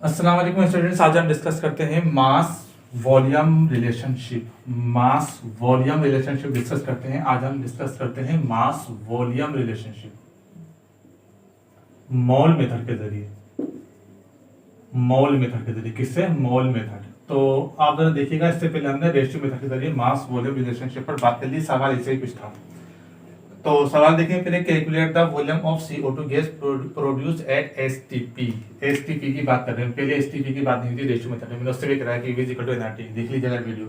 अस्सलाम वालेकुम स्टूडेंट्स। आज हम डिस्कस करते हैं mass volume relationship. Mass volume relationship discuss करते हैं। आज हम डिस्कस करते हैं mass volume relationship mall method के जरिए। मॉल मेथड के जरिए किससे? Mall method. तो आप जरा देखिएगा, इससे पहले हमने रेशियो मेथड के जरिए मास वॉल्यूम रिलेशनशिप पर बात कर ली। सवाल ऐसे ही कुछ था। तो सवाल देखें पहले, calculate the volume of CO2 gas produce at STP। STP की बात कर रहे हैं, पहले STP की बात नहीं थी, रेशियो मेथड में मैंने उससे भी कराया कि V is equal to nRT। देख लीजिएगा video.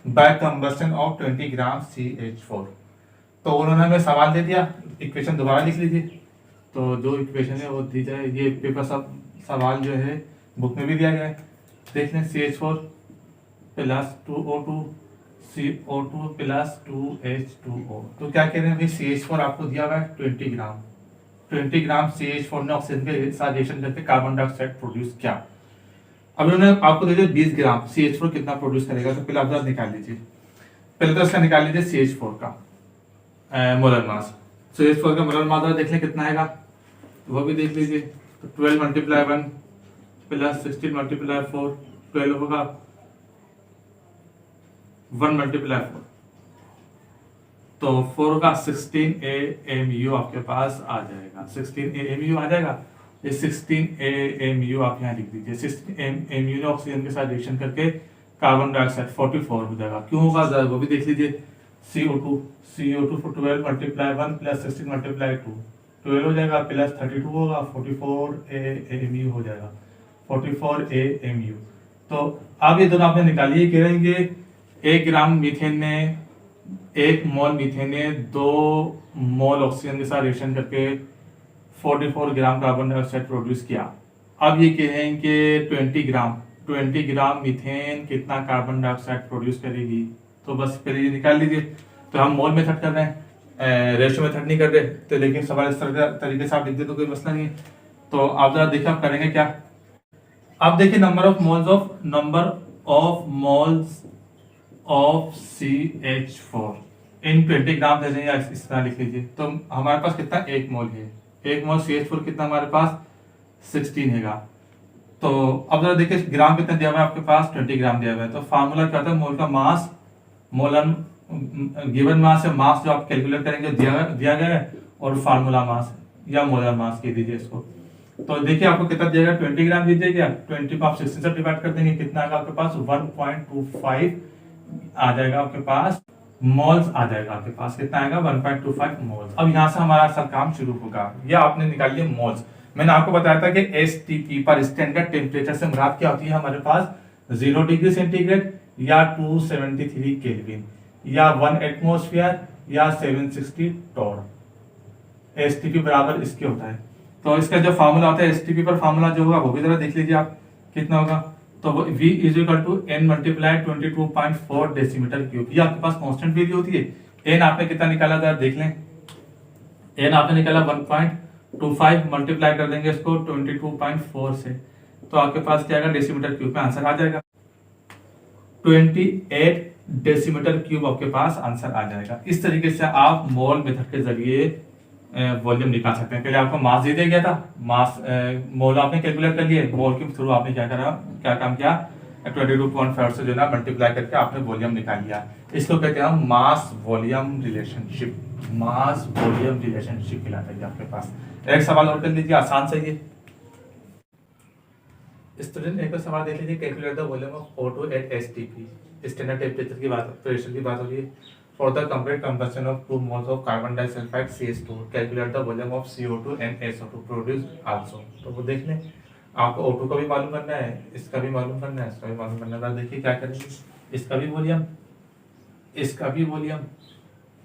By combustion of 20 gram CH4। तो उन्होंने हमें सवाल दे दिया, इक्वेशन दोबारा लिख लीजिए। तो जो इक्वेशन है वो दी जाए, ये पेपर सब सवाल जो है बुक में भी दिया गया है। देख लें, CH4 plus 2O2 CO2 plus 2H2O। तो क्या कह रहे हैं भाई, CH4 आपको दिया हुआ है 20 ग्राम CH4 ने ऑक्सीजन के साथ रिएक्शन करके कार्बन डाइऑक्साइड प्रोड्यूस किया। अब उन्होंने आपको दे दिया 20 ग्राम CH4 कितना प्रोड्यूस करेगा। तो पहले आप जरा निकाल लीजिए, पहले तो इसका निकाल लीजिए CH4 का मोलर मास। CH4 का मोलर मास देख लें कितना आएगा, वो भी देख लीजिए। तो 12 मल्टीप्लाई 1 प्लस 16 मल्टीप्लाई 4, 12 होगा 1 मल्टीप्लाई 4, तो 4 का 16 AMU आपके पास आ जाएगा। 16 AMU आ जाएगा। ये 16 AMU आप यहाँ लिख दीजिए। 16 AMU ने ऑक्सीजन के साथ रिएक्शन करके कार्बन डाइऑक्साइड 44 हो जाएगा। क्यों होगा जरा वो भी देख लीजिए। CO2 for 12 multiply 1 plus 16 multiply 2, 12 हो जाएगा, प्लस 32 होगा, 44 AMU हो जाएगा। 44 AMU। तो अब ये दोनों आपने निकालिए। कह रहे हैं कि 1 ग्राम मीथेन ने, 1 मोल मीथेन ने 2 मोल ऑक्सीजन के साथ रिएक्शन करके 44 ग्राम कार्बन डाइऑक्साइड प्रोड्यूस किया। अब ये कह रहे हैं कि 20 ग्राम मीथेन कितना कार्बन डाइऑक्साइड प्रोड्यूस करेगी। तो बस पहले ये निकाल लीजिए। तो हम मोल मेथड कर रहे हैं, रेशियो मेथड नहीं कर रहे। तो लेकिन सवाल इस तरह तरीके से आप लिख दे तो कोई मसला नहीं है। तो आप जरा देखिए आप करेंगे क्या। आप देखिए, number of moles of CH4 इन 20 ग्राम दे दें, या इस तरह लिख लीजिए। तो हमारे पास कितना, 1 मोल है। 1 मोल CH4 कितना हमारे पास 16 है। तो अब जरा देखिए ग्राम कितना दिया हुआ है आपके पास, 20 ग्राम दिया हुआ है। तो फार्मूला क्या होता है, मोल का मास, मोलन गिवन मास है, मास जो आप कैलकुलेट करेंगे दिया गया है, और फार्मूला मास या मोलर मास कह दीजिए इसको। तो देखिए आपको कितना दिया गया, 20 ग्राम दीजिए क्या, 20 को आप 16 से डिवाइड कर देंगे, कितना आएगा आपके पास 1.25 आ जाएगा आपके पास, मोल्स आ जाएगा आपके पास। कितना आएगा 1.25 मोल्स। अब यहाँ से हमारा असल काम शुरू होगा। ये आपने निकाल लिया मोल्स। मैंने आपको बताया था कि STP पर स्टैंडर्ड टेम्परेचर से मुराद क्या होती है हमारे पास, 0 डिग्री सेंटीग्रेड या 273 केल्विन या 1 एटमोस्फियर या 760 टॉर। STP बराबर इसके होता है। तो इसका जो फार्मूला होता है STP पर, फार्मूला जो होगा वो भी जरा देख लीजिए आप कितना होगा। तो V is equal to N multiply 22.4 decimetre cube. ये आपके पास कांस्टेंट वैल्यू होती है। N आपने कितना निकाला था देख लें, N आपने निकाला 1.25, मल्टीप्लाई कर देंगे इसको 22.4 से, तो आपके पास क्या आएगा, डेसीमीटर क्यूब में आंसर आ जाएगा। 28 डेसीमीटर क्यूब आपके पास आंसर आ जाएगा। इस तरीके से आप मोल मेथड के जरिए वॉल्यूम निकाल सकते हैं। पहले आपको मास दे दिया गया था, मास मोल आपने कैलकुलेट कर लिए, मोल के थ्रू आपने क्या काम किया, 22.5 से जो ना मल्टीप्लाई करके आपने वॉल्यूम निकाल लिया। इसको कहते हैं हम mass volume relationship. Mass volume relationship कहलाता है आपके पास। एक सवाल और कर लीजिए, आसान से ये स्टूडेंट, एक सवाल देख लीजिए। Calculate the volume of O2 at STP। Standard temperature की बात, प्रेशर की बात हो रही है। For the complete combustion of 2 moles of carbon disulphide CH2, calculate the volume of CO2 and SO2 produce also. तो वो देख लें, आपको O2 का भी मालूम करना है, इसका भी मालूम करना है, इसका भी मालूम करना है। देखिए क्या करेंगे, इसका भी वॉल्यूम, इसका भी वॉल्यूम,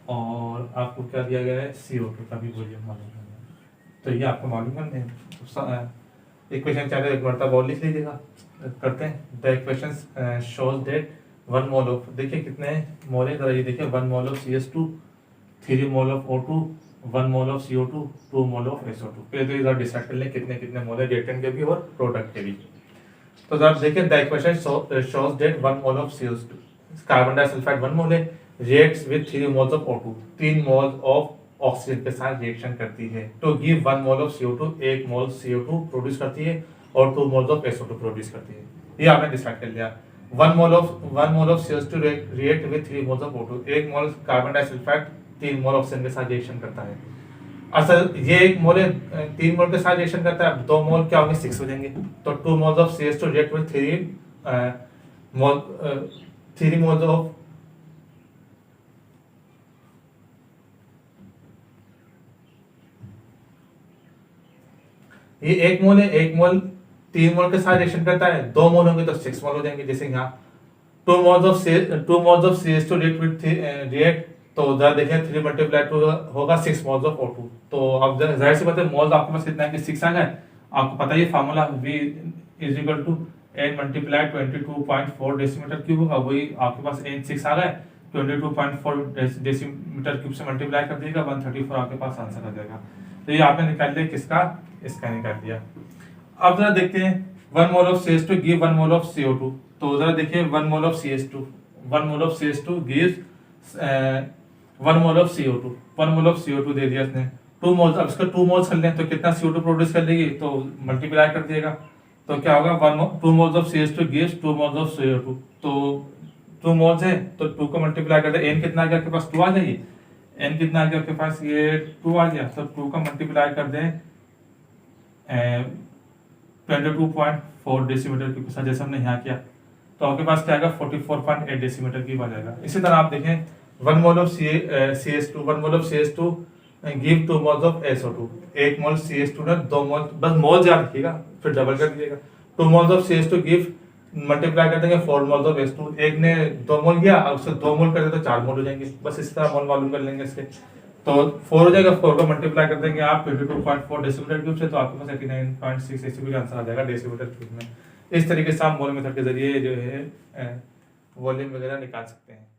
और आपको क्या दिया गया है, CO2 का भी वॉल्यूम मालूम करना है। तो ये आपको मालूम करने हैं। इक्वेशन चाहे एक मरतबा और लिख लीजिएगा। करते हैं, the equation shows that 1 mole of, देखिए कितने मोल है, ये देखिए 1 mole of CH2, 3 mole of O2, 1 mole of CO2, 2 mole of SO2। पहले तो इधर डिसाइड कर लें कितने कितने मोल है, रिएक्टेंट के भी और प्रोडक्ट के भी। तो जब देखिए the equation shows that 1 mole of CO2, carbon disulphide 1 मोल है, reacts with 3 moles of O2, 3 moles of oxygen के साथ रिएक्शन करती है। तो give 1 mole of CO2, 1 mole CO2 produce करती है, और 2 मोल्स ऑफ SO2 प्रोड्यूस करती है। ये आपने डिसाइड कर लिया। 1 mole of CO2 react with 3 moles of O2। 1 mole carbon disulphide 3 mole oxygen के साथ रिएक्शन करता है। असल ये 1 मोल 3 मोल के साथ रिएक्शन करता है, 2 मोल क्या होंगे 6 हो जाएंगे। तो 2 moles of CS2 react with 3 moles of ये 1 मोल है, 1 मोल 3 मोल के साथ रिएक्शन करता है, 2 मोल होंगे तो 6 मोल हो जाएंगे। जैसे यहाँ 2 मोल्स ऑफ CS2 रिएक्ट तो उधर देखें 3 मल्टीप्लाई 2 होगा 6 मोल्स ऑफ O2। तो अब जाहिर सी बात है मोल्स आपके पास कितना है कि 6 आ गए। आपको पता है ये formula V is equal to n multiply 22.4 decimetre cube होगा। वही आपके पास n 6 आ गए, 22.4 डेसीमीटर क्यूब से मल्टीप्लाई कर दिएगा, 134 आपके पास आंसर आ जाएगा। तो ये आपने निकाल लिया किसका, इसका निकाल दिया। अब जरा देखते हैं 1 mole of CS2 give 1 mole of CO2। तो जरा देखिए 1 mole of CS2 gives 1 mole of CO2। 1 mole of CO2 दे दिया इसने। 2 मोल्स, अब इसका 2 मोल्स कर लें तो कितना CO2 प्रोड्यूस कर लेगी, तो मल्टीप्लाई कर दिएगा। तो क्या होगा 2 moles of CS2 gives 2 moles of CO2। तो 2 मोल्स है तो 2 को मल्टीप्लाई कर दे। n कितना आ गया आपके पास 2 आ जाएगी। n कितना आ गया आपके पास, ये 2 आ गया। तो 2 का मल्टीप्लाई कर दें 22.4 डेसीमीटर क्यूब के साथ, जैसे हमने यहाँ किया। तो आपके पास क्या आएगा 44.8 डेसीमीटर क्यूब आ जाएगा। इसी तरह आप देखें 1 mole of CS2 give 2 moles of SO2। 1 mole CS2 ने 2 मोल, बस मोल याद रखिएगा फिर डबल कर दीजिएगा। 2 moles of CS2 give multiply कर देंगे 4 मोल्स ऑफ S2। एक ने 2 मोल किया, अब उससे 2 मोल कर दे तो 4 मोल हो जाएंगे। बस इस तरह मोल मालूम कर लेंगे इसके। तो 4 हो जाएगा, 4 को मल्टीप्लाई कर देंगे आप 22.4 डेसीमीटर क्यूब से, तो आपके पास 89.6 डेसीमीटर का आंसर आ जाएगा डेसीमीटर क्यूब में। इस तरीके से आप मोल मेथड के जरिए जो है वॉल्यूम वगैरह निकाल सकते हैं।